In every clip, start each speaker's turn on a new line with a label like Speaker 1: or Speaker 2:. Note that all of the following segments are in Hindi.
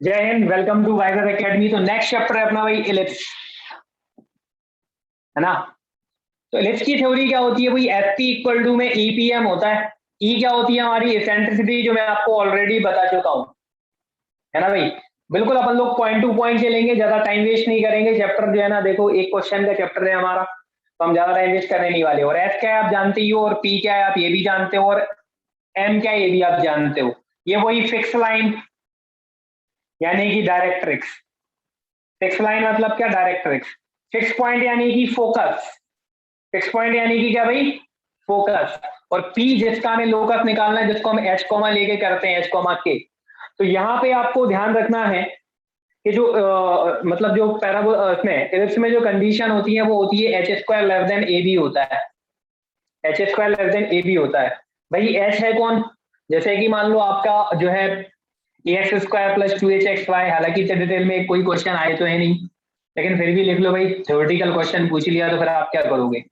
Speaker 1: जय Hind, welcome to Wiser academy. तो नेक्स्ट चैप्टर है अपना भाई इलिप्स, है ना। तो इलिप्स की थ्योरी क्या होती है भाई? एफ टी इक्वल टू में ईपीएम होता है। ई क्या होती है? हमारी एसेंट्रिसिटी, जो मैं आपको ऑलरेडी बता चुका हूं, है ना भाई। बिल्कुल अपन लोग पॉइंट टू पॉइंट चलेंगे, ज्यादा टाइम वेस्ट नहीं करेंगे। चैप्टर जो है ना, देखो एक क्वेश्चन का चैप्टर है हमारा, तो हम ज्यादा टाइम वेस्ट करने नहीं वाले। और एफ क्या है आप जानते ही हो, और पी क्या है आप ये भी जानते हो, और एम क्या है ये भी आप जानते हो। ये वही फिक्स लाइन यानी कि डायरेक्ट्रिक्स। फिक्स लाइन मतलब क्या? डायरेक्ट्रिक्स। फिक्स पॉइंट यानी कि फोकस। फिक्स पॉइंट यानी कि क्या भाई? फोकस। और पी जिसका हमें लोकस निकालना है, जिसको हम एच कॉमा लेके करते हैं, एच कॉमा के। तो यहाँ पे आपको ध्यान रखना है कि जो मतलब जो पैराबोल इसमें इलिप्स में जो कंडीशन होती है वो होती है H square less than A B होता है। H square less than A B होता है। भाई एच है कौन? जैसे कि मान लो आपका जो है A X square plus two H X Y. हालांकि डिटेल में कोई क्वेश्चन आए तो है नहीं, लेकिन फिर भी लिख लो भाई, थ्योरेटिकल क्वेश्चन पूछ लिया तो फिर आप क्या करोगे।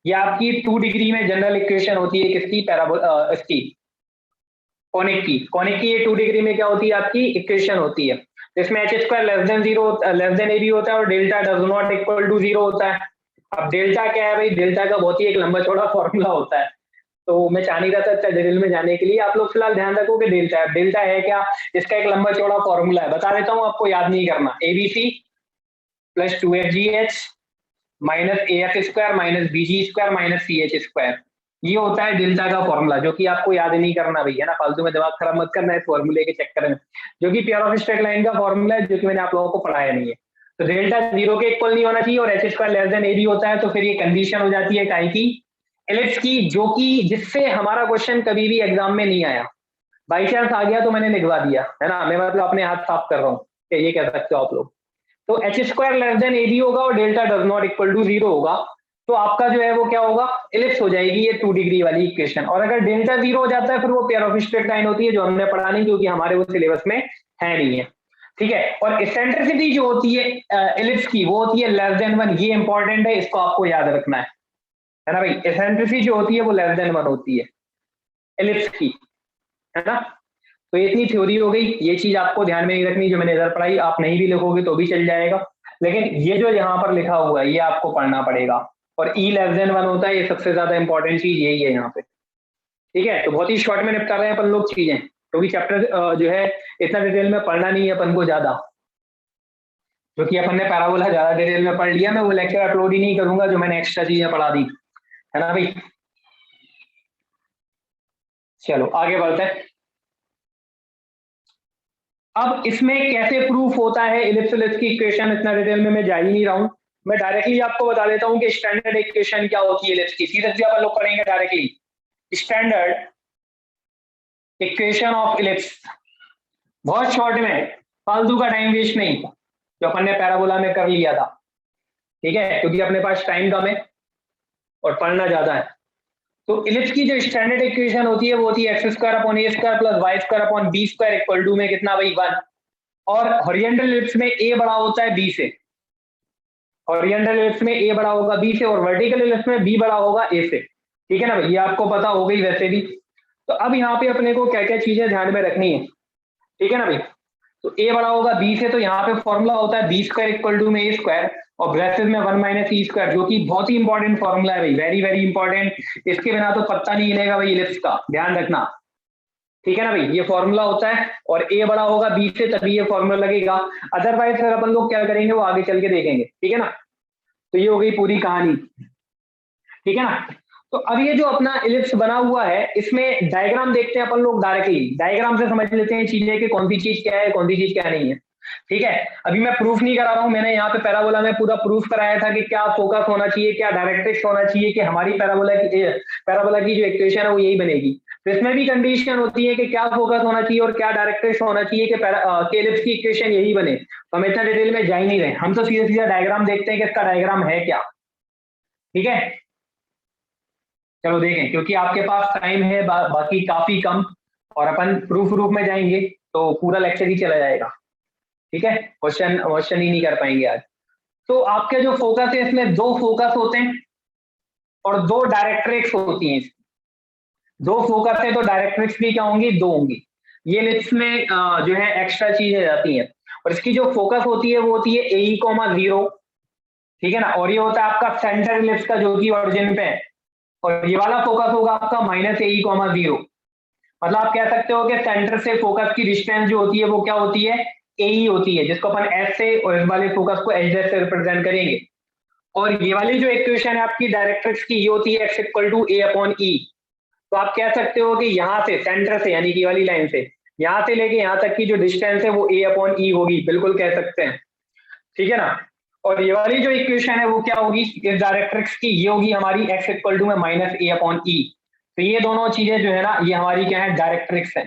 Speaker 1: ये आपकी 2 डिग्री में जनरल इक्वेशन होती है किसकी? पैराबोल इसकी, कोनिक की। कोनिक की ये 2 डिग्री में क्या होती है? आपकी इक्वेशन होती है। इसमें H square less than zero less than A B होता है, और delta does not equal to zero होता है। अब डेल्टा क्या है भाई? डेल्टा का बहुत ही एक लंबा चौड़ा फॉर्मूला होता है, तो मैं चाह नहीं रहा था अच्छा डिटेल में जाने के लिए। आप लोग फिलहाल ध्यान रखो कि डेल्टा है। डेल्टा है क्या? इसका एक लंबा चौड़ा फॉर्मूला है, बता देता हूँ, आपको याद नहीं करना। ABC plus 2fgh minus A F square minus BG square minus C H square. ये होता है डेल्टा का फॉर्मूला, जो कि आपको याद नहीं करना भैया ना, फालतू में दिमाग खराब मत करना है फॉर्मूले के चक्कर में, जो कि प्योर ऑफ स्ट्रेट लाइन का फॉर्मूला है, जो कि मैंने आप लोगों को पढ़ाया नहीं है। तो डेल्टा जीरो के इक्वल नहीं होना चाहिए, और H square less than A B होता है। तो फिर ये कंडीशन हो जाती है काई की? इलिप्स की, जो कि जिससे हमारा क्वेश्चन कभी भी एग्जाम में नहीं आया। बाई चांस आ गया तो मैंने लिखवा दिया, है ना। मैं मतलब अपने हाथ साफ कर रहा हूँ, ये कह सकते हो आप लोग। तो H square less than A B होगा और delta does not equal to zero होगा, तो आपका जो है वो क्या होगा? इलिप्स हो जाएगी ये 2 डिग्री वाली इक्वेशन। और अगर डेल्टा जीरो हो जाता है फिर वो पेयर ऑफ स्ट्रेट लाइन होती है, जो हमने पढ़ा नहीं क्योंकि हमारे वो सिलेबस में है नहीं है, ठीक है। और एसेंट्रिसिटी जो होती है इलिप्स की, वो होती है लेस देन वन। ये इंपॉर्टेंट है, इसको आपको याद रखना है ना भाई। एसेंट्रिसिटी जो होती है वो लेस देन वन होती है इलिप्स की, है ना। तो ये इतनी थ्योरी हो गई, ये चीज आपको ध्यान में नहीं रखनी जो मैंने इधर पढ़ाई। आप नहीं भी लिखोगे तो भी चल जाएगा, लेकिन ये जो यहाँ पर लिखा हुआ है ये आपको पढ़ना पड़ेगा। और ई लेस देन वन होता है, ये सबसे ज्यादा इंपॉर्टेंट चीज यही है यहाँ पे, ठीक है। तो बहुत ही शॉर्ट में निपटा रहे हैं अपन लोग चीजें, क्योंकि चैप्टर जो है इतना डिटेल में पढ़ना नहीं है अपन को ज्यादा, क्योंकि अपन ने पैराबोला ज्यादा डिटेल में पढ़ लिया। मैं वो लेक्चर अपलोड ही नहीं करूंगा जो मैंने एक्स्ट्रा चीजें पढ़ा दी, है ना भाई। चलो आगे बढ़ते हैं। अब इसमें कैसे प्रूफ होता है इलिप्स की इक्वेशन, इतना डिटेल में मैं जा ही नहीं रहा हूं। मैं डायरेक्टली आपको बता देता हूं कि स्टैंडर्ड इक्वेशन क्या होती है इलिप्स की। सीधे सीधे अपन लोग पढ़ेंगे directly. Standard equation of ellipse, बहुत शॉर्ट में, फालतू का टाइम वेस्ट नहीं, जो अपन ने पैराबोला में कर लिया था, ठीक है, क्योंकि अपने पास टाइम कम है और पढ़ना ज्यादा है। तो इलिप्स की जो स्टैंडर्ड इक्वेशन होती है वो होती है X square upon A square plus Y square upon B square equal to में कितना भाई? 1। और हॉरिजॉन्टल इलिप्स में ए बड़ा होता है बी से, हॉरिजॉन्टल इलिप्स में ए बड़ा होगा बी से, और वर्टिकल इलिप्स में बी बड़ा होगा ए से, ठीक है ना भाई। ये आपको पता हो गई वैसे भी। तो अब यहाँ पे अपने को क्या क्या चीजें ध्यान में रखनी है, ठीक है ना भाई। तो ए बड़ा होगा बी से, तो यहाँ पे फॉर्मूला होता है बी स्क्वायर इक्वल टू में ए स्क्वायर, और ब्रैकेट में 1 माइनस ई स्क्वायर, जो कि बहुत ही इंपॉर्टेंट फॉर्मूला है भाई, वेरी वेरी इंपॉर्टेंट। इसके बिना तो पत्ता नहीं हिलेगा भाई इलिप्स का, ध्यान रखना, ठीक है ना भाई। ये फॉर्मूला होता है, और ए बड़ा होगा बी से तभी ये फॉर्मूला लगेगा। अदरवाइज फिर अपन लोग क्या करेंगे वो आगे चल के देखेंगे, ठीक है ना। तो ये हो गई पूरी कहानी, ठीक है ना। तो अब ये जो अपना इलिप्स बना हुआ है, इसमें डायग्राम देखते हैं अपन लोग डायरेक्टली। डायग्राम से समझ लेते हैं चीजें कि कौन सी चीज क्या है, कौन सी चीज क्या नहीं है, ठीक है। अभी मैं प्रूफ नहीं करा रहा हूं, मैंने यहाँ पे पैराबोला में पूरा प्रूफ कराया था कि क्या फोकस होना चाहिए, क्या डायरेक्ट्रिक्स होना चाहिए, कि हमारी पैराबोला की जो इक्वेशन है वो यही बनेगी। तो इसमें भी कंडीशन होती है कि क्या फोकस होना चाहिए और क्या डायरेक्ट्रिक्स होना चाहिए कि इलिप्स की इक्वेशन यही बने। तो हम इतना डिटेल में जा ही नहीं रहे, हम तो सीधा सीधा डायग्राम देखते हैं कि इसका डायग्राम है क्या, ठीक है। चलो देखें, क्योंकि आपके पास टाइम है बाकी काफी कम, और अपन प्रूफ रूप में जाएंगे तो पूरा लेक्चर ही चला जाएगा, ठीक है। क्वेश्चन क्वेश्चन ही नहीं कर पाएंगे आज। तो आपके जो फोकस है इसमें 2 फोकस होते हैं और 2 डायरेक्ट्रिक्स होती हैं। 2 फोकस है तो डायरेक्ट्रिक्स भी क्या होंगी? 2 होंगी। ये लिस्ट में जो है एक्स्ट्रा चीजें जाती हैं। और इसकी जो फोकस होती है वो होती है AE, 0, ठीक है ना, और ये होता है आपका सेंटर इलिप्स का जो कि ओरिजिन पे है, और ये वाला फोकस होगा आपका -AE, 0। मतलब आप कह सकते हो कि सेंटर से फोकस की डिस्टेंस जो होती है वो क्या होती है, AE होती है, जिसको अपन S से और इस वाले फोकस को H से रिप्रेजेंट करेंगे। और ये वाली जो इक्वेशन है आपकी डायरेक्ट्रिक्स की, ये होती है x = A/E। तो आप कह सकते हो कि यहाँ से सेंटर से, यानी कि वाली लाइन से यहाँ से लेके यहाँ तक की जो डिस्टेंस है वो A/E होगी, बिल्कुल कह सकते हैं, ठीक है ना। और ये वाली जो इक्वेशन है वो क्या होगी इस डायरेक्ट्रिक्स की, ये होगी हमारी x = -A/E। तो ये दोनों चीजें जो है ना ये हमारी क्या है, डायरेक्ट्रिक्स है,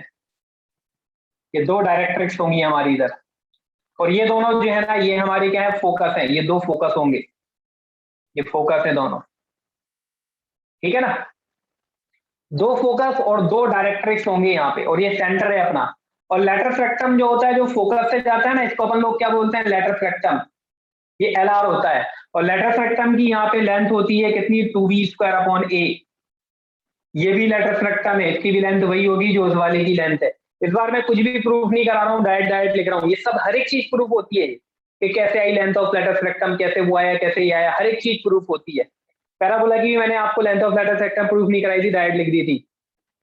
Speaker 1: ये दो डायरेक्ट्रिक्स होंगी हमारी इधर, और ये दोनों जो है ना ये हमारी क्या है, फोकस है, ये दो फोकस होंगे, ये फोकस है दोनों, ठीक है ना। दो फोकस और दो डायरेक्ट्रिक्स होंगे यहाँ पे, और ये सेंटर है अपना। और लेटरल फ्रैक्टम जो होता है जो फोकस से जाता है ना, इसको अपन लोग क्या बोलते हैं, लेटरल फ्रैक्टम, ये LR होता है। और लेटरल फ्रैक्टम की यहाँ पे लेंथ होती है कितनी, 2B²/A। ये भी लेटरल फ्रैक्टम है, इसकी भी लेंथ वही होगी जो उस वाले की लेंथ है। इस बार मैं कुछ भी प्रूफ नहीं करा रहा हूँ, डायरेक्ट लिख रहा हूँ, ये सब हर एक चीज प्रूफ होती है कि कैसे आई लेंथ ऑफ लेटरल फ्रैक्टम, कैसे वो आया, कैसे ये आया, हर एक चीज प्रूफ होती है। पैराबोला की मैंने आपको लेंथ ऑफ लेटरल फ्रैक्टम प्रूफ नहीं कराई थी, डायरेक्ट लिख दी थी,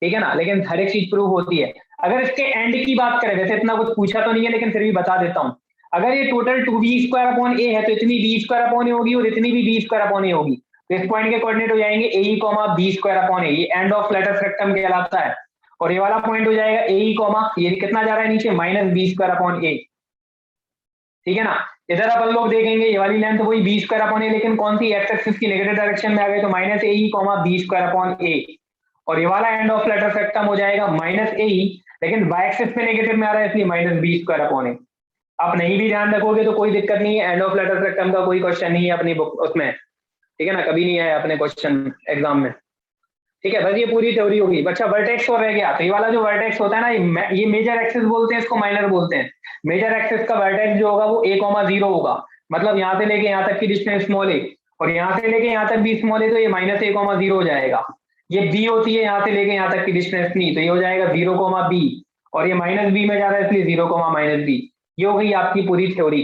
Speaker 1: ठीक है ना, लेकिन हर एक चीज प्रूफ होती है। अगर इसके एंड की बात करें, वैसे इतना कुछ पूछा तो नहीं है लेकिन फिर भी बता देता हूँ, अगर ये टोटल 2B²/A है तो इतनी B²/A होगी और इतनी भी B²/A होगी, तो इस पॉइंट के कोऑर्डिनेट हो जाएंगे AE, B²/A, ये एंड ऑफ लेटरल फ्रैक्टम कहलाता है। और ये वाला पॉइंट हो जाएगा AE, ये कितना जा रहा है नीचे, -B²/A, ठीक है ना। इधर अपन लोग देखेंगे ये वाली लेंथ वही B²/A, लेकिन कौन सी, एक्स एक्सिस की नेगेटिव डायरेक्शन में आ गए, तो -AE, B²/A। और ये वाला एंड ऑफ लेटरल फ्रैक्टम हो जाएगा -AE, लेकिन वाई एक्सिस पे नेगेटिव में आ रहा है इसलिए -B²/A। आप नहीं भी ध्यान रखोगे तो कोई दिक्कत नहीं है, एंड ऑफ लेटरल फ्रैक्टम का कोई क्वेश्चन नहीं है अपनी बुक उसमें, ठीक है ना, कभी नहीं आया अपने क्वेश्चन एग्जाम में, ठीक है। बस ये पूरी थ्योरी होगी। अच्छा वर्टेक्स और रह गया, तो ये वाला जो वर्टेक्स होता है ना ये मेजर एक्सिस बोलते हैं, इसको माइनर बोलते हैं। मेजर एक्सिस का वर्टेक्स जो होगा वो A, 0 होगा, मतलब यहाँ से लेके यहाँ तक की डिस्टेंस स्मॉल a, और यहाँ से लेके यहाँ तक भी स्मॉल a, तो ये -A, 0 हो जाएगा। ये B होती है यहाँ से लेके यहाँ तक की डिस्टेंस नहीं, तो ये हो जाएगा 0, B, और ये -B में जा रहा है इसलिए 0, -B। ये हो गई आपकी पूरी थ्योरी,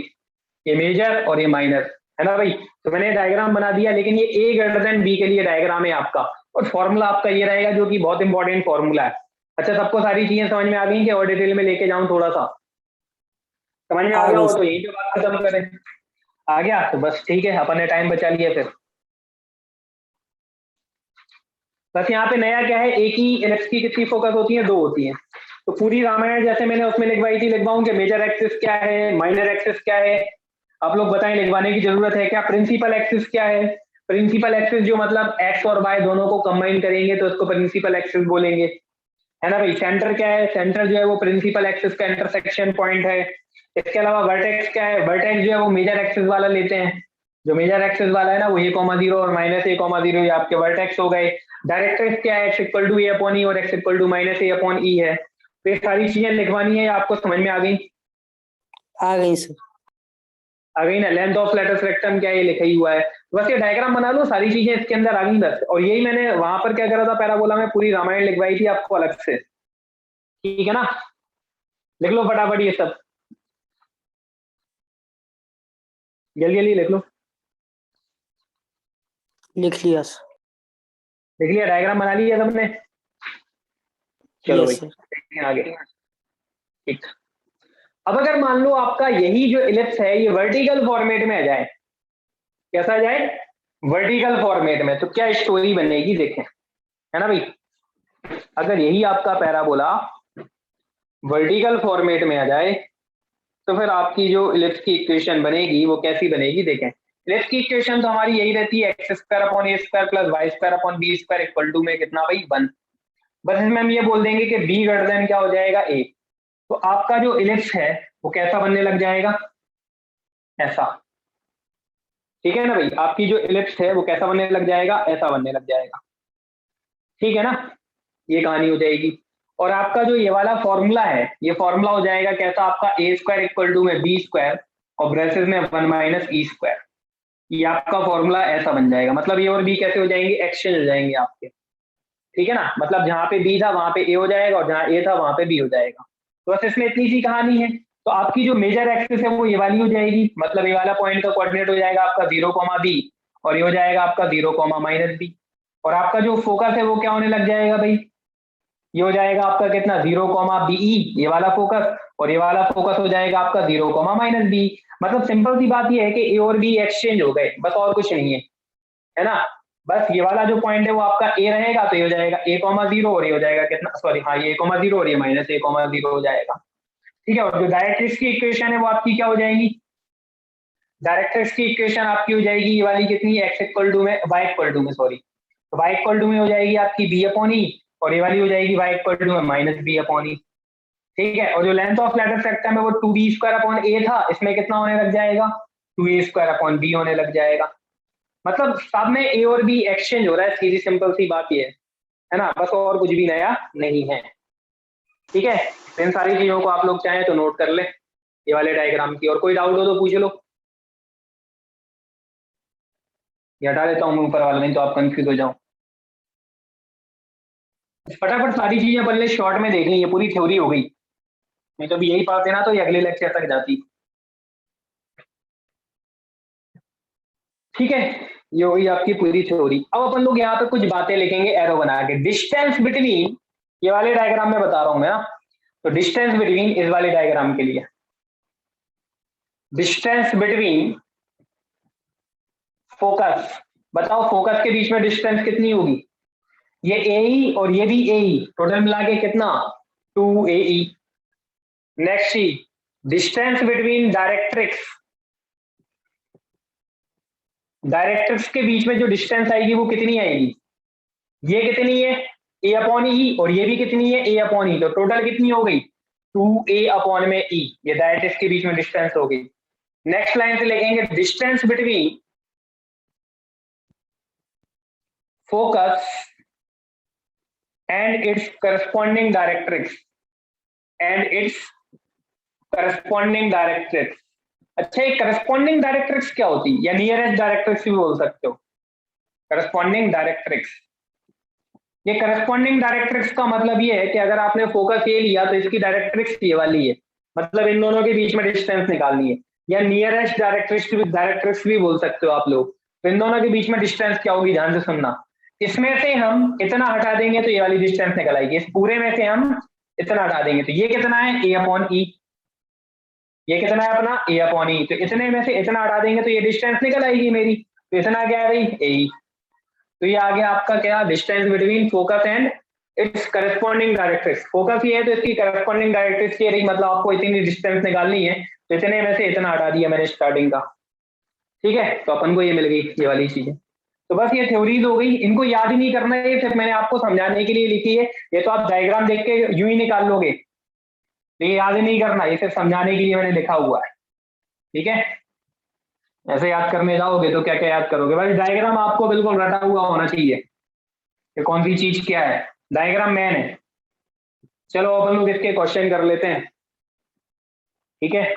Speaker 1: ये मेजर और ये माइनर, है ना भाई। तो मैंने डायग्राम बना दिया, लेकिन ये A B के लिए डायग्राम है आपका, और फॉर्मूला आपका ये रहेगा जो कि बहुत इंपॉर्टेंट फॉर्मूला है। अच्छा सबको सारी चीजें समझ में आ गई कि और डिटेल में लेके जाऊं, थोड़ा सा समझ में आ गया हो तो यही पे बात खत्म करें। आ गया तो बस ठीक है, अपन ने टाइम बचा लिया फिर। बस यहाँ पे नया क्या है, एक ही इलिप्स की कितनी फोकस होती है, दो होती है। तो पूरी रामायण जैसे मैंने उसमें लिखवाई थी लिखवाऊं कि मेजर एक्सिस क्या है, माइनर एक्सिस क्या है, आप लोग बताएं लिखवाने की जरूरत है क्या। प्रिंसिपल एक्सिस क्या है, प्रिंसिपल एक्सिस जो मतलब एक्स और वाई दोनों को कंबाइन करेंगे तो उसको प्रिंसिपल एक्सिस बोलेंगे, है ना भाई। सेंटर क्या है, सेंटर जो है वो प्रिंसिपल एक्सिस का इंटरसेक्शन पॉइंट है। इसके अलावा वर्टेक्स क्या है, वर्टेक्स जो है वो मेजर एक्सिस वाला लेते हैं, जो मेजर एक्सिस वाला है ना वो A, 0 और -A, 0 ये आपके वर्टेक्स हो गए। डायरेक्ट्रिक्स क्या है, x = A/E और x = -A/E है। तो ये सारी चीजें लिखवानी है, आपको समझ में आ गई?
Speaker 2: आ गई सर,
Speaker 1: आ गई ना। लेंथ ऑफ लेटरल फ्रैक्टम क्या है, ये लिखा ही हुआ है, बस ये डायग्राम बना लो, सारी चीजें इसके अंदर आ गई बस। और यही मैंने वहां पर क्या करा था, पैराबोला में पूरी रामायण लिखवाई थी आपको अलग से, ठीक है ना। लिख लो फटाफट ये सब, जल्दी जल्दी लिख लो।
Speaker 2: लिख लिया सर।
Speaker 1: लिख लिया, डायग्राम बना लिया सबने? चलो भाई
Speaker 2: यस सर।
Speaker 1: देखते हैं आगे, ठीक। अब अगर मान लो आपका यही जो इलिप्स है ये वर्टिकल फॉर्मेट में आ जाए, कैसा आ जाए, वर्टिकल फॉर्मेट में, तो क्या स्टोरी बनेगी देखें, है ना भाई। अगर यही आपका पैराबोला वर्टिकल फॉर्मेट में आ जाए तो फिर आपकी जो इलिप्स की इक्वेशन बनेगी वो कैसी बनेगी देखें। इलिप्स की इक्वेशन तो हमारी यही रहती है, x² + a² + y² = में कितना भाई, 1। बस इसमें हम ये बोल देंगे कि b > क्या हो जाएगा, a। तो आपका जो इलिप्स है वो कैसा बनने लग जाएगा, ऐसा, ठीक है ना भाई। आपकी जो इलिप्स है वो कैसा बनने लग जाएगा, ऐसा बनने लग जाएगा, ठीक है ना। ये कहानी हो जाएगी। और आपका जो ये वाला फॉर्मूला है ये फॉर्मूला हो जाएगा कैसा आपका, a² = b² और ब्रेसेस में 1 - e²। ये आपका फॉर्मूला ऐसा बन जाएगा, मतलब ये और बी कैसे हो जाएंगे, एक्सचेंज हो जाएंगे आपके, ठीक है ना। मतलब जहां पे बी था वहां पे ए हो जाएगा और जहां ए था वहां पे बी हो जाएगा। तो बस इसमें इतनी सी कहानी है। तो आपकी जो मेजर एक्सिस है वो ये वाली हो जाएगी, मतलब ये वाला पॉइंट का कोऑर्डिनेट हो जाएगा आपका 0, बी, और ये हो जाएगा आपका 0, -b, और आपका जो फोकस है वो क्या होने लग जाएगा भाई, ये हो जाएगा आपका कितना 0, ये वाला फोकस, और ये वाला फोकस हो जाएगा आपका 0, -b। मतलब सिंपल सी बात ये है कि ए और बी एक्सचेंज हो गए, बस और कुछ नहीं है ना। बस ये वाला जो पॉइंट है वो आपका ए रहेगा, तो ये हो जाएगा a,0, और ये हो जाएगा कितना, सॉरी हाँ, ये a,0 और ये -a,0 हो जाएगा। ठीक है, और जो डायरेक्ट्रिक्स की इक्वेशन है वो आपकी क्या हो जाएगी, डायरेक्ट्रिक्स की इक्वेशन आपकी हो जाएगी ये वाली कितनी, x इक्वल टू में, y इक्वल टू में, सॉरी, तो y इक्वल टू में हो जाएगी आपकी b/e, और ये वाली हो जाएगी y इक्वल टू में -b/e। ठीक है, और जो लेंथ ऑफ लेटर सेक्टम है वो 2b² था, इसमें कितना होने लग जाएगा, 2a² होने लग जाएगा। मतलब सब में ए और बी एक्सचेंज हो रहा है, सीधी सिंपल सी बात ये है ना, बस और कुछ भी नया नहीं है। ठीक है, इन सारी चीजों को आप लोग चाहें तो नोट कर ले, ये वाले डायग्राम की, और कोई डाउट हो तो पूछ लो, ये हटा देता हूँ मैं ऊपर वाला, नहीं तो आप कंफ्यूज हो जाओ। फटाफट सारी चीजें पढ़ ले, शॉर्ट में देख ली, ये पूरी थ्योरी हो गई, नहीं तो अभी यही पढ़ते ना तो ये अगले लेक्चर तक जाती। ठीक है, ये होगी आपकी पूरी थ्योरी। अब अपन लोग यहाँ पे कुछ बातें लिखेंगे एरो बना के, डिस्टेंस बिटवीन, ये वाले डायग्राम में बता रहा हूं मैं ना, तो डिस्टेंस बिटवीन इस वाले डायग्राम के लिए, डिस्टेंस बिटवीन फोकस, बताओ फोकस के बीच में डिस्टेंस कितनी होगी, ये AE और ये भी AE, टोटल मिला के कितना 2AE। Next distance between directrix, directrix के बीच में जो डिस्टेंस आएगी वो कितनी आएगी, ये कितनी है A/E, और ये भी कितनी है A/E, तो टोटल कितनी हो गई 2A/E, ये डायरेक्ट्रिक्स के बीच में डिस्टेंस हो गई। नेक्स्ट लाइन से लिखेंगे distance between focus and it's corresponding directrix, and it's corresponding directrix. अच्छा, ये करस्पॉन्डिंग डायरेक्ट्रिक्स क्या होती है, या नियरेस्ट डायरेक्ट्रिक्स भी बोल सकते हो, करस्पॉन्डिंग डायरेक्ट्रिक्स। ये करस्पॉन्डिंग डायरेक्ट्रिक्स का मतलब ये है कि अगर आपने फोकस ये लिया तो इसकी डायरेक्ट्रिक्स ये वाली है, मतलब इन दोनों के बीच में डिस्टेंस निकालनी है, या नियरेस्ट डायरेक्ट्रिक्स भी बोल सकते हो आप लोग। तो इन दोनों के बीच में डिस्टेंस क्या होगी, ध्यान से सुनना, इसमें से हम इतना हटा देंगे तो ये वाली डिस्टेंस निकल आएगी, इस पूरे में से हम इतना हटा देंगे तो ये कितना है A/E, ये कितना है अपना A/E, तो इतने में से इतना हटा देंगे तो ये डिस्टेंस निकल आएगी मेरी, तो इतना क्या है भाई AE। तो ये आ गया आपका क्या, distance between focus and it's corresponding directrix. Focus ये है तो इसकी करस्पॉन्डिंग डायरेक्ट्रिक्स ये रही, मतलब आपको इतनी डिस्टेंस निकालनी है, तो इतने में से इतना हटा दिया मैंने स्टार्टिंग का। ठीक है, तो अपन को ये मिल गई ये वाली चीजें। तो बस ये थ्योरीज हो गई, इनको याद ही नहीं करना है, सिर्फ मैंने आपको समझाने के लिए लिखी है, ये तो आप डायग्राम देख के यूं ही निकाल लोगे, ये याद ही नहीं करना, ये सिर्फ समझाने के लिए मैंने लिखा हुआ है। ठीक है, ऐसे याद करने जाओगे तो क्या क्या याद करोगे, भाई डायग्राम आपको बिल्कुल रटा हुआ होना चाहिए कि कौन सी चीज क्या है, डायग्राम मैन है। चलो अपन लोग इसके क्वेश्चन कर लेते हैं। ठीक है,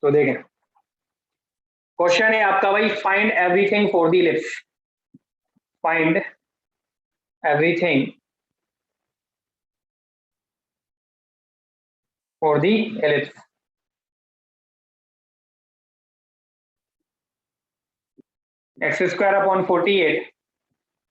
Speaker 1: तो देखें क्वेश्चन है आपका भाई, find everything for the ellipse, find everything for the ellipse. x² / 48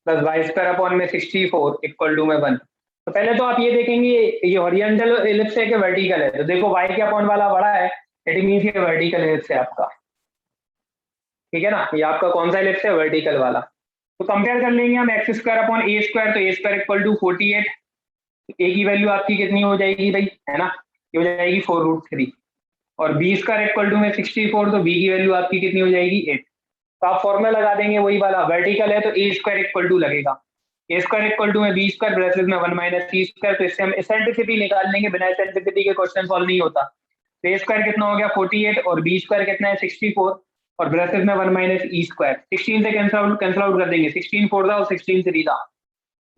Speaker 1: plus y² में 64 इक्वल टू में 1। तो पहले तो आप ये देखेंगे ये हॉरिजॉन्टल इलिप्स है कि वर्टिकल है, तो देखो y के अपॉन वाला बड़ा है, इट मींस ये वर्टिकल इलिप्स है आपका। ठीक है ना, ये आपका कौन सा इलिप्स है, वर्टिकल वाला। तो कंपेयर कर लेंगे हम x² / a², तो a² इक्वल टू 48, a की वैल्यू आपकी कितनी हो जाएगी भाई, है ना, ये हो जाएगी 4√3, और b² इक्वल टू में 64, तो b की वैल्यू आपकी कितनी हो जाएगी 8। तो आप फॉर्मूला लगा देंगे वही वाला, वर्टिकल है तो a² इक्वल टू लगेगा, a² इक्वल टू में b² ब्रैकेट में 1 - c², तो इससे हम एसेंट्रिसिटी निकाल लेंगे, बिना एसेंट्रिसिटी के क्वेश्चन सॉल्व नहीं होता। तो a² कितना हो गया 48, और b² कितना है 64, और ब्रैकेट में 1 - e², 16 से कैंसिल आउट कर देंगे, 16 4 और 16 3 था,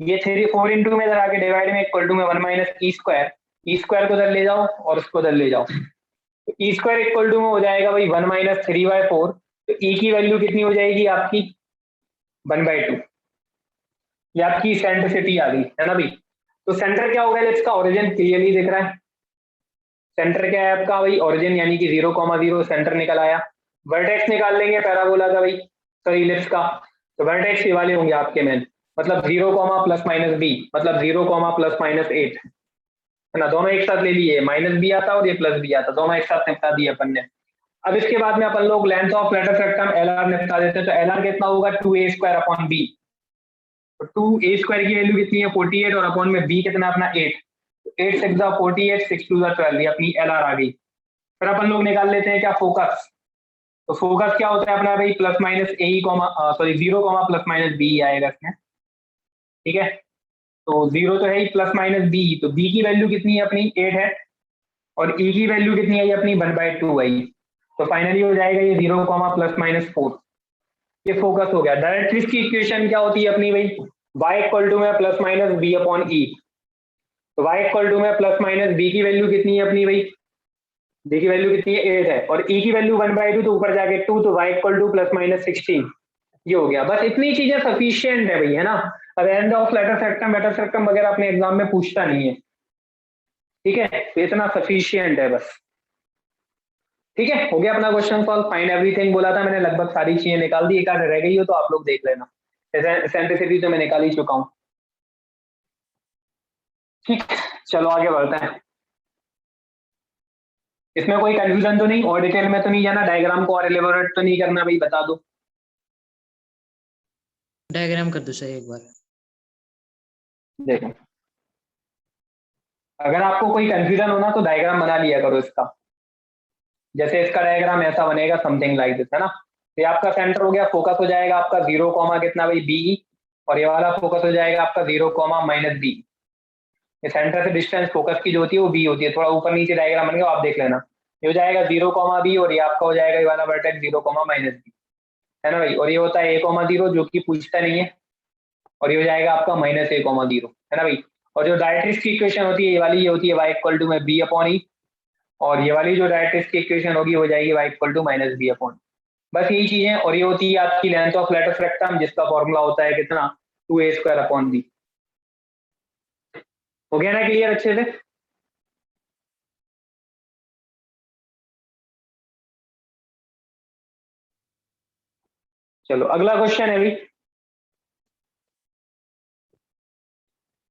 Speaker 1: ये 3 4 इंटू में आके डिवाइड में इक्वल टू में 1 - e², e² को उधर ले जाओ और उसको उधर ले जाओ, तो e² इक्वल टू में हो जाएगा भाई 1 - 3/4, तो e की वैल्यू कितनी हो जाएगी आपकी 1/2, ये आपकी एसेंट्रिसिटी आ गई है ना भाई। तो सेंटर क्या होगा एलिप्स का, ओरिजिन क्लियरली दिख रहा है। सेंटर क्या है आपका भाई, ओरिजिन यानी कि 0,0 सेंटर निकल आया। वर्टेक्स निकाल लेंगे पैराबोला का भाई, सॉरी इलिप्स का। तो वर्टेक्स ये वाले होंगे आपके मेन, मतलब 0, प्लस माइनस बी, मतलब 0, प्लस माइनस 8 है ना। दोनों एक साथ ले लिए, माइनस बी आता और ये प्लस बी आता, दोनों एक साथ निपटा दिए अपन ने। अब इसके बाद में अपन लोग length of latus सेक्टम L R निपटा देते हैं। तो एल आर कितना होगा, 2a² अपॉन बी। तो 2a² की वैल्यू कितनी है 48 और अपॉन में बी कितना अपना 8। 8 6 48, 6 2 12, ये अपनी एल आर आ गई। फिर अपन लोग निकाल लेते हैं क्या, फोकस। तो फोकस क्या होता है अपना भाई, प्लस माइनस ए सॉरी 0, प्लस माइनस बी आएगा इसमें, ठीक है। तो 0 तो है ही, प्लस माइनस बी, तो बी की वैल्यू कितनी है अपनी 8 है, और ई की वैल्यू कितनी है अपनी 1/2 आई। तो फाइनली हो जाएगा ये 0, प्लस माइनस 4। ये फोकस हो गया। डायरेक्ट्रिक्स की इक्वेशन क्या होती है अपनी भाई, y इक्वल टू में प्लस माइनस बी अपॉन ई। तो y इक्वल टू में प्लस माइनस बी की वैल्यू कितनी है अपनी भाई, बी की वैल्यू कितनी है 8 है, और ई की वैल्यू 1/2, तो ऊपर जाके 2, तो y equal two plus minus 16। ये हो गया, बस इतनी चीजें सफिशियंट है भाई, है ना। अब एंड ऑफ लेटर सेक्टम वेटर सेक्टम वगैरह अपने एग्जाम में पूछता नहीं है, ठीक है। तो इतना सफिशियंट है बस, ठीक है। हो गया अपना क्वेश्चन सॉल्व, फाइंड एवरीथिंग बोला था मैंने, लगभग सारी चीजें निकाल दी, एक आध रह गई हो तो आप लोग देख लेना। एसेंट्रिसिटी तो मैं निकाल ही चुका हूं, ठीक। चलो आगे बढ़ते हैं। इसमें कोई कंफ्यूजन तो नहीं, और डिटेल में तो नहीं जाना, डायग्राम को और एलिबोरेट तो नहीं करना भाई, बता दो।
Speaker 2: डायग्राम कर दो सर एक बार।
Speaker 1: देखो, अगर आपको कोई कंफ्यूजन होना तो डायग्राम बना लिया करो इसका। जैसे इसका डायग्राम ऐसा बनेगा, समथिंग लाइक दिस, है ना। तो ये आपका सेंटर हो गया, फोकस हो जाएगा आपका 0, कितना भाई बी, और ये वाला फोकस हो जाएगा आपका 0, माइनस बी। ये सेंटर से डिस्टेंस फोकस की जो होती है वो बी होती है, थोड़ा ऊपर नीचे डायग्राम बनेगा आप देख लेना। ये हो जाएगा 0, बी, और ये आपका हो जाएगा ये वाला वर्टेक्स 0, माइनस बी, है ना भाई। और ये होता है a, 0 जो कि पूछता नहीं है, और ये हो जाएगा आपका माइनस a, 0, है ना भाई। और जो डायरेक्ट्रिक्स की इक्वेशन होती है ये वाली, ये होती है y इक्वल टू में बी अपॉन ई, और ये वाली जो डायरेक्ट्रिक्स की इक्वेशन होगी हो जाएगी y equal to minus B upon. बस यही चीजें, और ये होती है आपकी लेंथ ऑफ लेटर सेक्टम, जिसका फॉर्मूला होता है कितना, 2a² अपॉन बी। हो गया ना क्लियर अच्छे से। चलो अगला क्वेश्चन है भाई,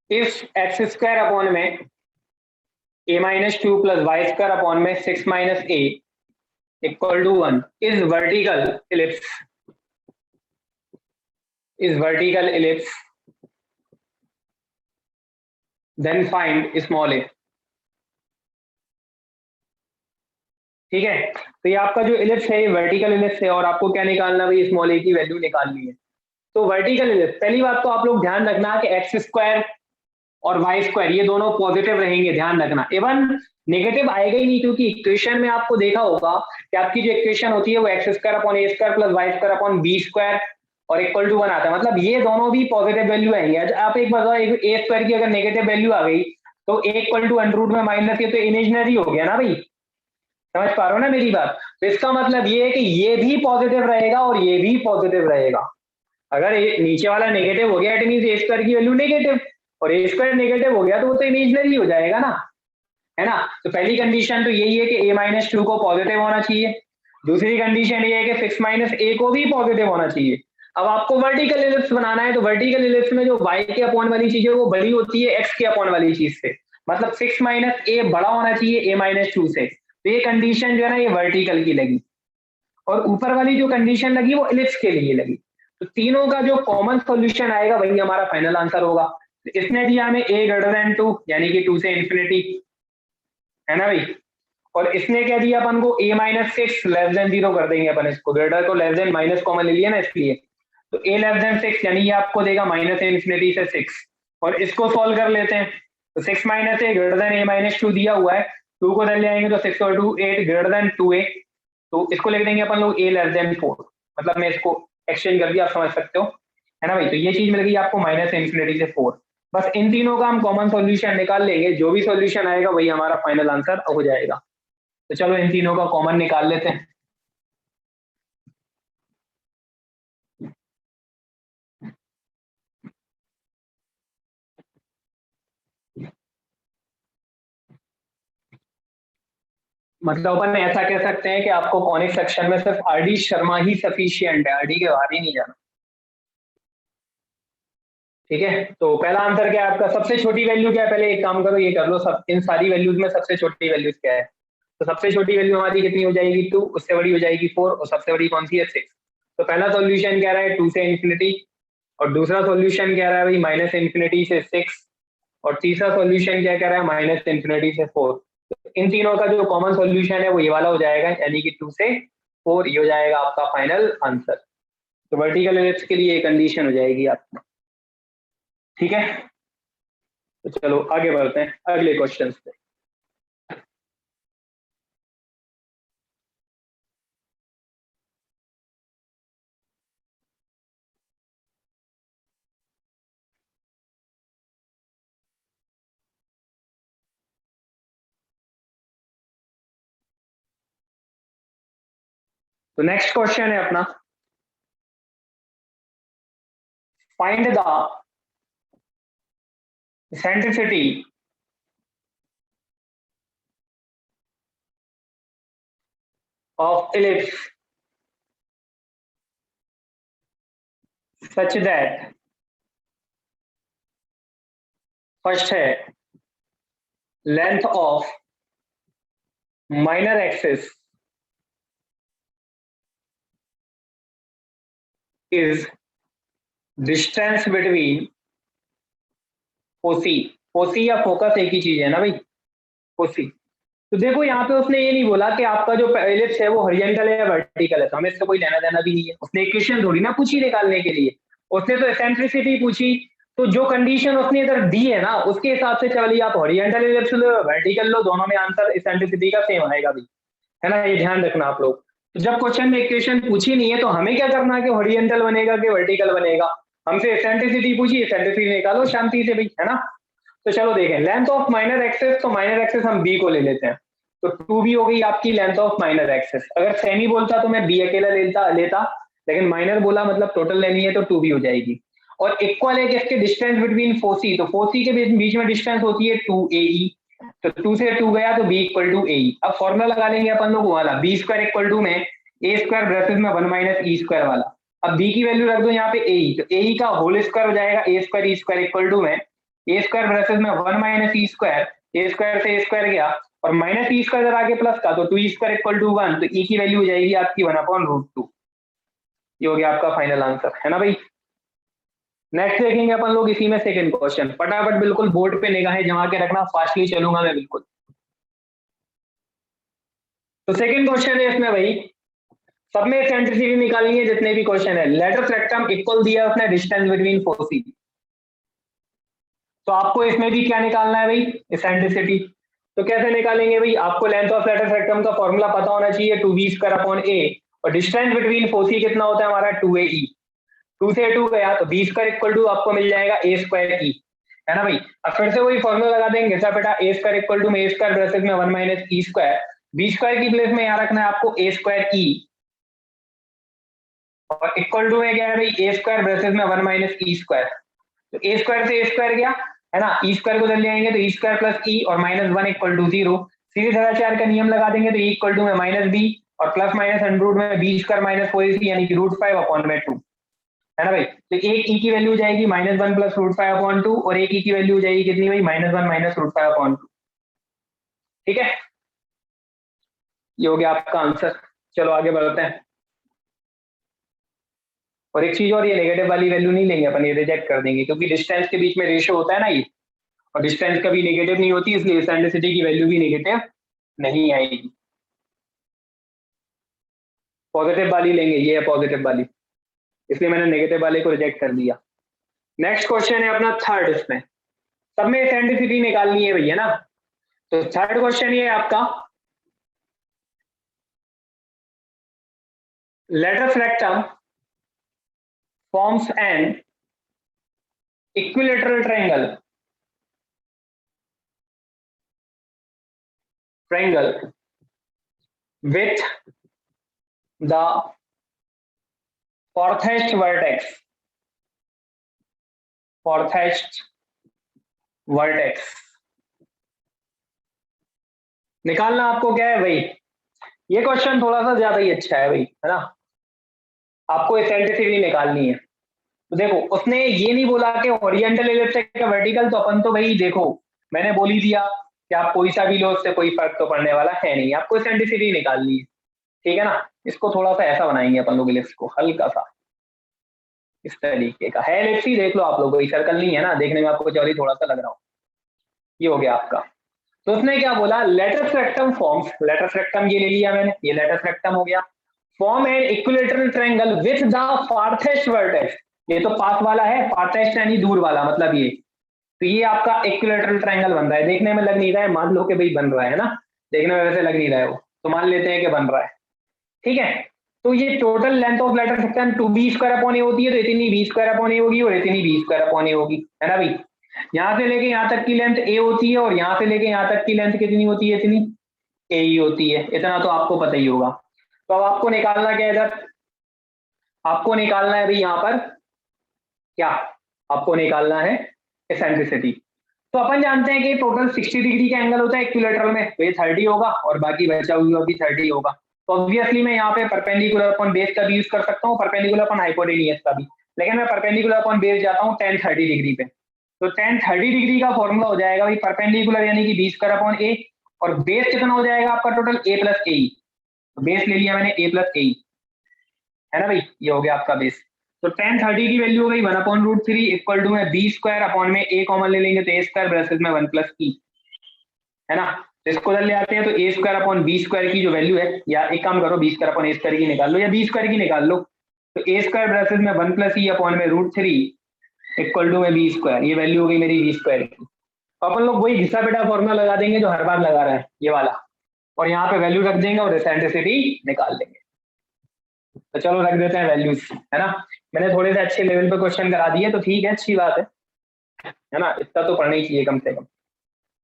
Speaker 1: इफ x² अपॉन में a-2 प्लस y² अपॉन में 6 minus a equal to 1 is vertical ellipse, then find small a। ठीक है, तो ये आपका जो इलिप्स है ये वर्टिकल इलिप्स है, और आपको क्या निकालना भाई, स्मॉल a की वैल्यू निकालनी है। तो वर्टिकल इलिप्स, पहली बात तो आप लोग ध्यान रखना कि x² और y² ये दोनों पॉजिटिव रहेंगे, ध्यान रखना। इवन नेगेटिव आएगा ही नहीं, क्योंकि इक्वेशन में आपको देखा होगा कि आपकी जो इक्वेशन होती है वो x² upon a² plus y² upon b² और इक्वल टू 1 आता है, मतलब ये दोनों भी पॉजिटिव वैल्यू आएंगे। आप एक बार a² की अगर नेगेटिव वैल्यू आ गई तो a इक्वल टू √ में माइनस, ये तो इमेजिनरी हो गया ना भाई, समझ पा रहे हो ना मेरी बात। तो इसका मतलब ये है कि ये भी पॉजिटिव रहेगा और ये भी पॉजिटिव रहेगा। अगर नीचे वाला नेगेटिव हो गया इट मीन a² की वैल्यू नेगेटिव, और a² नेगेटिव हो गया तो वो तो इमेजिनरी हो जाएगा ना, है ना। तो पहली कंडीशन तो यही है कि a-2 को पॉजिटिव होना चाहिए। दूसरी कंडीशन ये है कि 6 माइनस a को भी पॉजिटिव होना चाहिए। अब आपको वर्टिकल इलिप्स बनाना है, तो वर्टिकल इलिप्स में जो y के अपॉन वाली चीज है वो बड़ी होती है x के अपॉन वाली चीज से, मतलब 6 माइनस a बड़ा होना चाहिए a-2 से। तो ये कंडीशन जो है ना ये वर्टिकल की लगी, और ऊपर वाली जो कंडीशन लगी वो इलिप्स के लिए लगी। तो तीनों का जो कॉमन सॉल्यूशन आएगा वही हमारा फाइनल आंसर होगा। तो इसने दिया हमें a 2 यानी कि 2 से इंफिनिटी, है ना भाई। और इसने क्या दिया अपन को a-6 लेस देन 0 कर देंगे अपन इसको, ग्रेटर को लेस देन माइनस कॉमन ले लिया ना इसलिए। तो a लेस देन 6 यानी ये आपको देगा माइनस इंफिनिटी से 6, और इसको सॉल्व कर लेते हैं। तो 6 minus a greater than a-2 दिया हुआ है, 2 को ले आएंगे तो 6 और 2 8 ग्रेटर देन 2a, तो इसको लिख देंगे अपन लोग a लेस देन 4, मतलब मैं इसको एक्सचेंज कर दिया, आप समझ सकते हो, है ना भाई। तो ये चीज मिल गई आपको माइनस इंफिनिटी से 4। बस इन तीनों का हम कॉमन सॉल्यूशन निकाल लेंगे, जो भी सॉल्यूशन आएगा वही हमारा फाइनल आंसर हो जाएगा। तो चलो इन तीनों का कॉमन निकाल लेते हैं। मतलब अपन ऐसा कह सकते हैं कि आपको कॉनिक सेक्शन में सिर्फ आरडी शर्मा ही सफिशिएंट है, आरडी के बाहर ही नहीं जाना। ठीक है, तो पहला आंसर क्या है आपका? सबसे छोटी वैल्यू क्या है? पहले एक काम करो, ये कर लो, सब इन सारी वैल्यूज में सबसे छोटी वैल्यूज क्या है? तो सबसे छोटी वैल्यू हमारी कितनी हो जाएगी? 2, उससे बड़ी हो जाएगी 4, और सबसे बड़ी कौन सी है? 6। तो पहला सॉल्यूशन कह रहा है 2 से इंफिनिटी, और दूसरा सॉल्यूशन कह रहा है भाई माइनस इंफिनिटी से 6, और तीसरा सॉल्यूशन क्या कह रहा है? माइनस इंफिनिटी से 4। तो इन तीनों का जो कॉमन सॉल्यूशन है वो ये वाला हो जाएगा, यानी कि 2 से 4, ये हो जाएगा आपका फाइनल आंसर। तो वर्टिकल एलिप्स के लिए ये कंडीशन हो जाएगी आपकी। ठीक है, तो चलो आगे बढ़ते हैं अगले क्वेश्चन पे। तो नेक्स्ट क्वेश्चन है अपना, find the eccentricity of ellipse such that, first है length of minor axis is distance between foci. Foci या फोकस एक ही चीज है ना भाई, फोसी। तो देखो यहाँ पे उसने ये नहीं बोला कि आपका जो एलिप्स है वो हॉरिजॉन्टल है या वर्टिकल है, तो हमें इससे कोई लेना देना भी नहीं है। उसने इक्वेशन थोड़ी ना पूछी निकालने के लिए, उसने तो एसेंट्रिसिटी पूछी। तो जो कंडीशन उसने इधर दी है ना, उसके हिसाब से चलिए आप हॉरिजॉन्टल एलिप्स लो वर्टिकल लो, दोनों में आंसर एसेंट्रिसिटी का सेम आएगा भी, है ना, ये ध्यान रखना आप लोग। तो जब क्वेश्चन में इक्वेशन पूछी नहीं है तो हमें क्या करना है कि हॉरिजॉन्टल बनेगा कि वर्टिकल बनेगा? हमसे एसेंट्रिसिटी पूछी, एसेंट्रिसिटी निकालो शांति से भाई, है ना। तो चलो देखें लेंथ ऑफ माइनर एक्सिस, तो माइनर एक्सिस हम बी को ले लेते हैं, तो 2b हो गई आपकी लेंथ ऑफ माइनर एक्सिस। अगर सेमी बोलता तो मैं बी अकेला लेता, लेकिन माइनर बोला मतलब टोटल लेनी है तो 2b हो जाएगी। और इक्वल है किसके? डिस्टेंस बिटवीन फोसी, तो फोसी के बीच में डिस्टेंस होती है 2ae, तो 2 से 2 गया तो b इक्वल टू ae। अब फॉर्मूला लगा लेंगे अपन लोग वाला, बी स्क्वायर इक्वल टू में ए स्क्वायर ब्रैकेट में 1 माइनस ई स्क्वायर वाला। अब b की वैल्यू रख दो यहाँ पे ae, तो ae का होल स्क्वायर हो जाएगा A square E square equal to में ए स्क्वायर ब्रैकेट में 1 minus E square, A square से ए स्क्वायर गया, और माइनस ई स्क्वायर आगे प्लस का, तो 2 स्क्वायर इक्वल टू 1, तो ई की वैल्यू हो जाएगी आपकी 1/√2। ये हो गया आपका फाइनल आंसर, है ना भाई। नेक्स्ट देखेंगे अपन लोग इसी में सेकंड क्वेश्चन, फटाफट बिल्कुल बोर्ड पे निगाहें जमा के रखना, फास्टली चलूंगा मैं बिल्कुल। तो सेकंड क्वेश्चन है इसमें भाई, सब में एसेंट्रिसिटी निकालनी है जितने भी क्वेश्चन है। लेटर्स रेक्टम इक्वल दिया उसने डिस्टेंस बिटवीन फोसी, तो आपको इसमें भी क्या निकालना है भाई? एसेंट्रिसिटी। तो कैसे निकालेंगे भाई? आपको लेंथ ऑफ लेटर्स रेक्टम का फॉर्मूला पता होना चाहिए, 2b स्क्वायर अपॉन a, और डिस्टेंस बिटवीन फोसी कितना होता है हमारा? 2ae। 2 से 2 गया तो b स्क्वायर इक्वल टू आपको मिल जाएगा a स्क्वायर e, है ना भाई। अब फिर से वही फॉर्मूला लगा देंगे, जैसा बेटा a स्क्वायर इक्वल टू में a स्क्वायर ब्रैकेट में 1 minus e square, b square की प्लेस में यहाँ रखना है आपको a स्क्वायर e, और इक्वल टू में क्या है भाई? a स्क्वायर ब्रैकेट में 1 माइनस e स्क्वायर, तो ए स्क्वायर से ए स्क्वायर गया, है ना, ई स्क्वायर को उधर ले आएंगे तो ई स्क्वायर प्लस ई और माइनस 1 इक्वल टू 0। सीरीज सदाचार का नियम लगा देंगे तो ई इक्वल टू में माइनस बी, और प्लस माइनस अंडर रूट में बी स्क्वायर माइनस 4ac यानी कि √5 अपॉन में 2, है ना भाई। तो एक ई की वैल्यू हो जाएगी -1 प्लस √5 अपॉन 2, और एक ई की वैल्यू हो जाएगी कितनी भाई? -1 माइनस √5 अपॉन 2। ठीक है, ये हो गया आपका आंसर। चलो आगे बढ़ते हैं। और एक चीज और, ये नेगेटिव वाली वैल्यू नहीं लेंगे अपन, ये रिजेक्ट कर देंगे, क्योंकि डिस्टेंस के बीच में रेशियो होता है ना ये, और डिस्टेंस कभी नेगेटिव नहीं होती, इसलिए एसेंट्रिसिटी की वैल्यू भी नेगेटिव नहीं आएगी। पॉजिटिव वाली लेंगे, ये है पॉजिटिव वाली, इसलिए मैंने नेगेटिव वाले को रिजेक्ट कर दिया। नेक्स्ट क्वेश्चन है अपना थर्ड, इसमें सब में एसेंट्रिसिटी निकालनी है भैया ना। तो थर्ड क्वेश्चन ये है आपका, letters rectum forms an equilateral triangle with the farthest vertex निकालना आपको क्या है भाई, ये क्वेश्चन थोड़ा सा ज्यादा ही अच्छा है भाई, है ना। आपको एसेंट्रिसिटी निकालनी है। तो देखो उसने ये नहीं बोला कि ओरिएंटल इलिप्स है वर्टिकल, तो अपन तो भाई देखो मैंने बोल ही दिया कि आप कोई सा भी लो, उससे कोई फर्क तो पड़ने वाला है नहीं, आपको एसेंट्रिसिटी निकालनी है, ठीक है ना। इसको थोड़ा सा ऐसा बनाएंगे अपन लोग इलिप्स को, हल्का सा इस तरीके का है इलिप्स ही, देख लो आप लोग, कोई सर्कल नहीं है ना, देखने में आपको चौड़ी थोड़ा सा लग रहा हो। ये हो गया आपका। तो उसने क्या बोला, latus rectum forms, latus rectum ये ले लिया मैंने, ये लेटस रेक्टम हो गया, form an equilateral triangle with the farthest vertex, ये तो पास वाला है, फार्थेस्ट यानी दूर वाला, मतलब ये, तो ये आपका इक्विलेटरल ट्रायंगल बन रहा है, देखने में लग नहीं रहा है, मान लो कि भाई बन रहा है ना, देखने में वैसे लग नहीं रहा है वो, तो मान लेते हैं कि बन रहा है, ठीक है। तो ये total length of latus rectum 2b square upon A होती है, तो इतनी b स्क्वायर अपॉन ए होगी और इतनी b स्क्वायर अपॉन ए होगी, है ना भाई। यहाँ से लेके यहाँ तक की लेंथ a होती है और यहाँ से लेके यहाँ तक की लेंथ कितनी होती है, इतनी a ही होती है, इतना तो आपको पता ही होगा। तो अब आपको निकालना क्या है इधर, आपको निकालना है भाई यहाँ पर क्या, आपको निकालना है एसेंट्रिसिटी। तो अपन जानते हैं कि टोटल 60 डिग्री का एंगल होता है इक्विलेटरल में, तो ये 30 होगा और बाकी बचा हुआ भी 30 होगा। तो ऑब्वियसली मैं यहाँ पे परपेंडिकुलर अपॉन बेस का भी यूज कर सकता हूँ, परपेंडिकुलर अपॉन हाइपोटेनियस का भी, लेकिन मैं परपेंडिकुलर अपॉन बेस जाता हूँ tan 30 डिग्री पे। तो tan 30 डिग्री का फॉर्मूला हो जाएगा भाई परपेंडिकुलर यानी कि b स्क्वायर अपॉन ए, और बेस कितना हो जाएगा आपका टोटल a प्लस ए, तो बेस ले लिया मैंने a प्लस ए, है ना भाई, ये हो गया आपका बेस। तो tan 30 की वैल्यू हो गई 1/√3 इक्वल टू में b स्क्वायर अपॉन में a कॉमन ले लेंगे तो a स्क्वायर ब्रैकेट में 1 प्लस e, है ना। तो इसको इधर ले आते हैं, तो a square upon b square की जो वैल्यू है, या एक काम करो b square upon a square की निकाल लो या b स्क्वायर की निकाल लो, तो a स्क्वायर ब्रैकेट में 1 प्लस e अपॉन में √3 इक्वल टू में b स्क्वायर, ये वैल्यू हो गई मेरी b स्क्वायर की। अपन लोग वही घिसा पिटा फॉर्मूला लगा देंगे जो हर बार लगा रहा है ये वाला, और यहाँ पे वैल्यू रख देंगे और एसेंट्रिसिटी निकाल देंगे। तो चलो रख देते हैं वैल्यूज, है ना। मैंने थोड़े से अच्छे लेवल पे क्वेश्चन करा दिए, तो ठीक है, अच्छी बात है ना, इतना तो पढ़ना ही चाहिए कम से कम।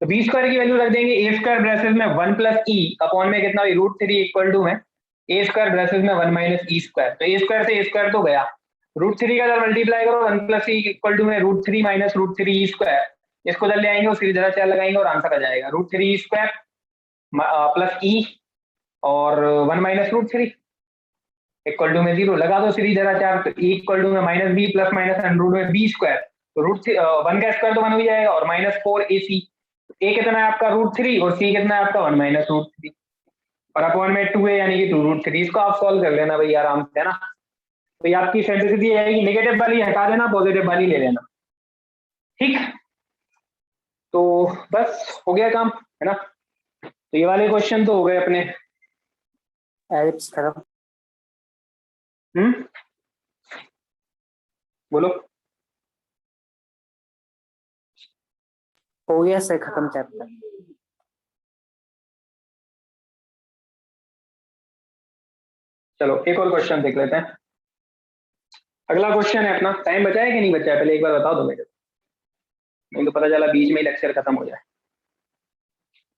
Speaker 1: तो बी स्क्वायर की वैल्यू रख देंगे ए स्क्वायर ब्रैकेट में 1 प्लस ई अपॉन में कितना √3 इक्वल टू में ए स्क्वायर ब्रैकेट में 1 माइनस ई स्क्वायर, तो ए स्क्वायर से ए स्क्वायर तो गया, √3 का जब मल्टीप्लाई करो 1 प्लस ई इक्वल टू में √3 माइनस √3 ई स्क्वायर, इसको जब ले आएंगे और सीधा चार लगाएंगे और आंसर आ जाएगा √3 ई स्क्वायर प्लस ई और 1 माइनस √3 इक्वल टू में 0, लगा दो सीरीज चार, तो ई इक्वल टू में minus B plus minus under में बी स्क्वायर, तो √1 का स्क्वायर तो 1 हो जाएगा और -4 AC, ए कितना है आपका √3 और सी कितना है आपका 1 माइनस √3 और अपॉन में 2a यानी कि 2√3, इसको आप सॉल्व कर लेना भाई आराम से, है ना। तो ये आपकी सेंट्रिसिटी आएगी, नेगेटिव वाली हटा देना, पॉजिटिव वाली ले लेना, ठीक। तो बस हो गया काम, है ना। तो ये वाले क्वेश्चन तो हो गए अपने।
Speaker 3: एलिप्स खत्म।
Speaker 1: बोलो।
Speaker 3: हो गया सर, खत्म चैप्टर।
Speaker 1: चलो एक और क्वेश्चन देख लेते हैं। अगला क्वेश्चन है अपना, टाइम बचा है कि नहीं बचा है पहले एक बार बताओ दो मेरे को, नहीं तो पता चला बीच में ही लेक्चर खत्म हो जाए।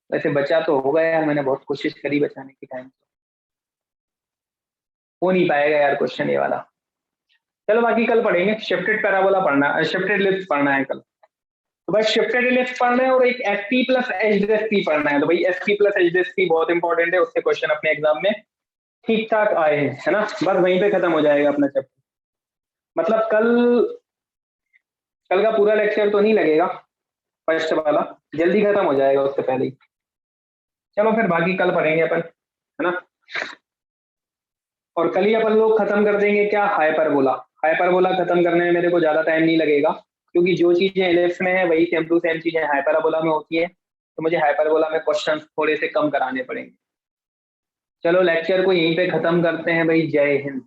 Speaker 1: वैसे बचा तो होगा यार, मैंने बहुत कोशिश करी बचाने की, टाइम हो नहीं पाएगा यार क्वेश्चन ये वाला। चलो बाकी कल पढ़ेंगे, शिफ्टेड पैराबोला पढ़ना है, शिफ्टेड इलिप्स पढ़ना है कल। तो बस शिफ्टेड इलिप्स पढ़ना है और एक एसपी प्लस एचडीएसपी पढ़ना है। तो भाई एसपी प्लस एचडीएसपी बहुत इंपॉर्टेंट है, उससे क्वेश्चन अपने एग्जाम में ठीक ठाक आए हैं, है ना। बस वहीं पे खत्म हो जाएगा अपना चैप्टर, मतलब कल का पूरा लेक्चर तो नहीं लगेगा, फर्स्ट वाला जल्दी खत्म हो जाएगा उससे पहले ही। चलो फिर बाकी कल पढ़ेंगे अपन, है ना। और कल ही अपन लोग खत्म कर देंगे क्या, हाइपरबोला। हाइपरबोला खत्म करने में मेरे को ज्यादा टाइम नहीं लगेगा, क्योंकि जो चीजें इलिप्स में है वही सेम टू सेम चीजें हाइपरबोला में होती है, तो मुझे हाइपरबोला में क्वेश्चन थोड़े से कम कराने पड़ेंगे। चलो लेक्चर को यहीं पे खत्म करते हैं भाई, जय हिंद।